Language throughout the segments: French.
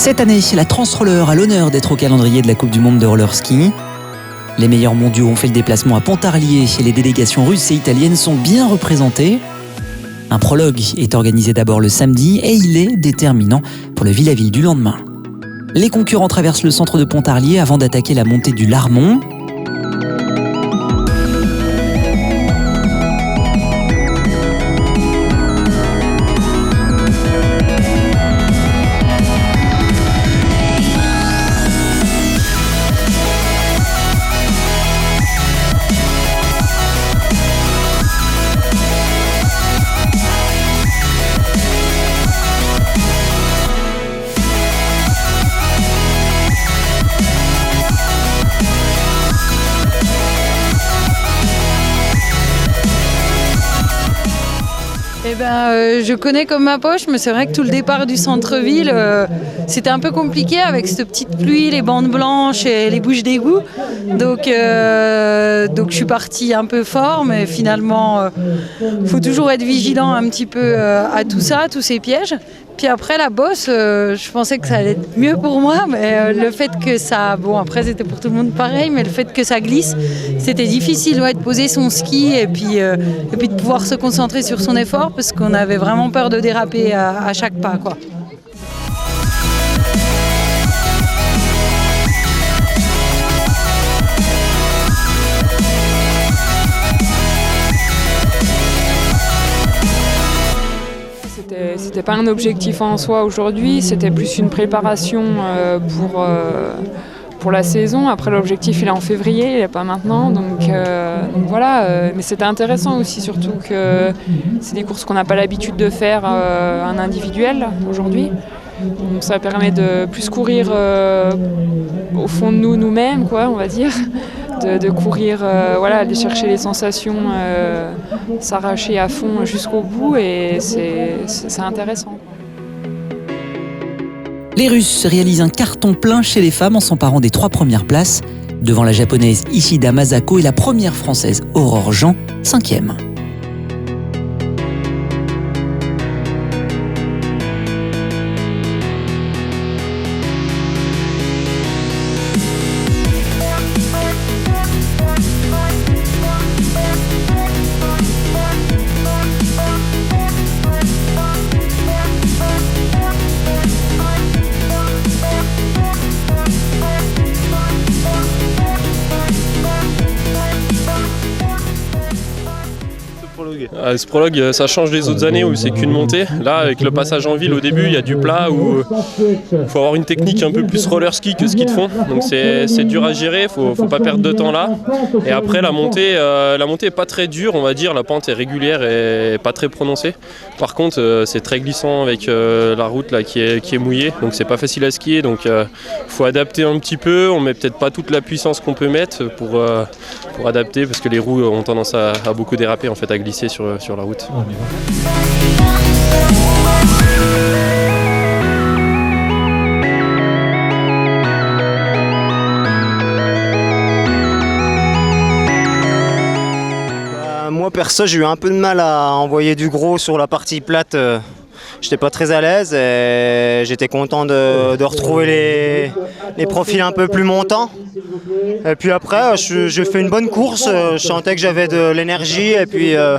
Cette année, la Transroller a l'honneur d'être au calendrier de la Coupe du Monde de roller ski. Les meilleurs mondiaux ont fait le déplacement à Pontarlier et les délégations russes et italiennes sont bien représentées. Un prologue est organisé d'abord le samedi et il est déterminant pour le Ville-à-Ville du lendemain. Les concurrents traversent le centre de Pontarlier avant d'attaquer la montée du Larmont. Je connais comme ma poche, mais c'est vrai que tout le départ du centre-ville, c'était un peu compliqué avec cette petite pluie, les bandes blanches et les bouches d'égout. Donc je suis partie un peu fort, mais finalement, faut toujours être vigilant un petit peu à tout ça, tous ces pièges. Puis après la bosse, je pensais que ça allait être mieux pour moi, mais le fait que ça... Bon, après c'était pour tout le monde pareil, mais le fait que ça glisse, c'était difficile de poser son ski et puis de pouvoir se concentrer sur son effort parce qu'on avait vraiment peur de déraper à chaque pas, quoi. C'était pas un objectif en soi aujourd'hui, c'était plus une préparation pour la saison. Après l'objectif il est en février, il n'est pas maintenant, donc voilà. Mais c'était intéressant aussi, surtout que c'est des courses qu'on n'a pas l'habitude de faire en individuel aujourd'hui. Donc ça permet de plus courir au fond de nous-mêmes, quoi, on va dire. De courir, aller chercher les sensations, s'arracher à fond jusqu'au bout et c'est intéressant. Les Russes réalisent un carton plein chez les femmes en s'emparant des 3 premières places, devant la japonaise Ishida Masako et la première française Aurore Jean, 5e. Ce prologue, ça change des autres années où c'est qu'une montée. Là, avec le passage en ville, au début, il y a du plat où il faut avoir une technique un peu plus roller ski que ski de fond. Donc c'est dur à gérer, faut pas perdre de temps là. Et après, la montée est pas très dure, on va dire. La pente est régulière et pas très prononcée. Par contre, c'est très glissant avec la route là, qui est mouillée. Donc c'est pas facile à skier. Donc faut adapter un petit peu. On met peut-être pas toute la puissance qu'on peut mettre pour adapter parce que les roues ont tendance à beaucoup déraper, en fait, à glisser sur la route. Moi perso, j'ai eu un peu de mal à envoyer du gros sur la partie plate. J'étais pas très à l'aise et j'étais content de retrouver les profils un peu plus montants. Et puis après, je fais une bonne course, je sentais que j'avais de l'énergie et puis un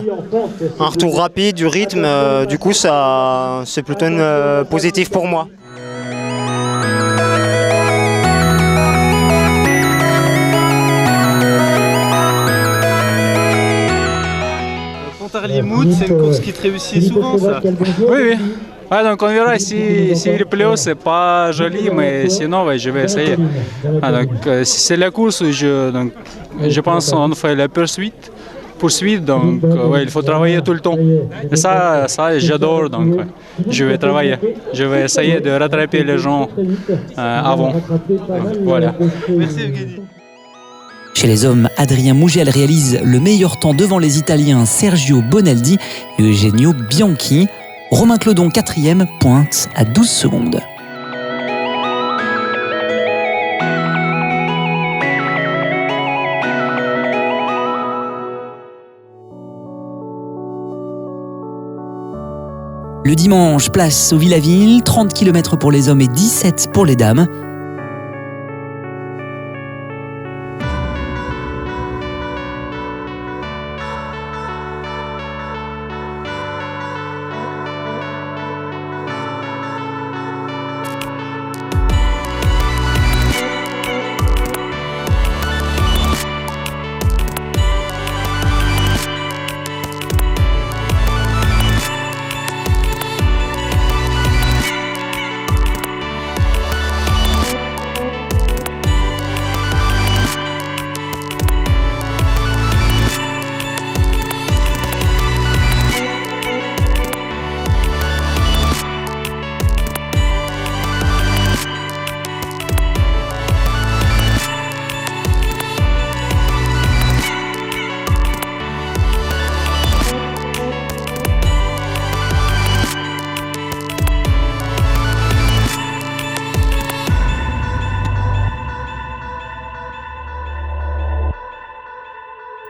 retour rapide, du rythme. Du coup, c'est plutôt positif pour moi. Pontarlier-Mout, c'est une course qui te réussit souvent, ça? Oui. Ouais, donc on verra s'il pleut, c'est pas joli, mais sinon ouais, je vais essayer. C'est la course où je pense qu'on fait la poursuite, donc il faut travailler tout le temps. Et ça j'adore, donc je vais travailler. Je vais essayer de rattraper les gens avant. Donc, voilà. Merci Evgeny. Chez les hommes, Adrien Mougel réalise le meilleur temps devant les Italiens Sergio Bonaldi et Eugenio Bianchi. Romain Clodon, 4e, pointe à 12 secondes. Le dimanche, place au Villaville, 30 km pour les hommes et 17 pour les dames.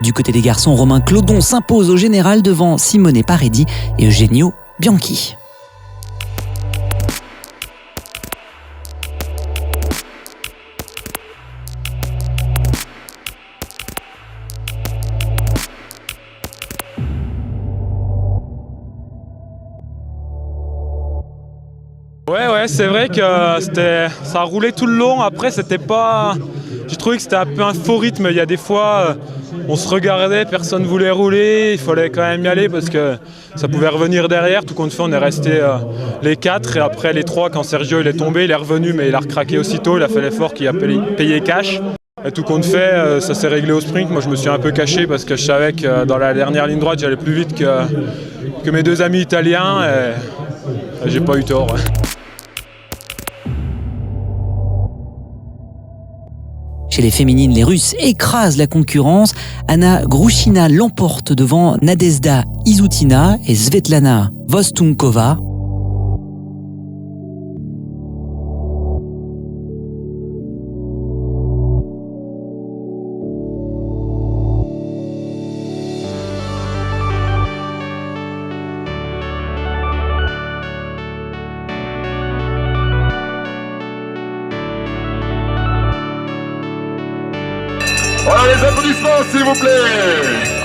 Du côté des garçons, Romain Claudon s'impose au général devant Simone Paredi et Eugenio Bianchi. Ouais, c'est vrai que ça roulait tout le long. Après, c'était pas. J'ai trouvé que c'était un peu un faux rythme. Il y a des fois, on se regardait, personne ne voulait rouler. Il fallait quand même y aller parce que ça pouvait revenir derrière. Tout compte fait, on est resté les 4 et après les 3, quand Sergio il est tombé, il est revenu, mais il a recraqué aussitôt. Il a fait l'effort qu'il a payé cash. Et tout compte fait, ça s'est réglé au sprint. Moi, je me suis un peu caché parce que je savais que dans la dernière ligne droite, j'allais plus vite que mes 2 amis italiens. Et j'ai pas eu tort. Chez les féminines, les Russes écrasent la concurrence. Anna Grushina l'emporte devant Nadezhda Izutina et Svetlana Vostunkova. Voilà les applaudissements s'il vous plaît.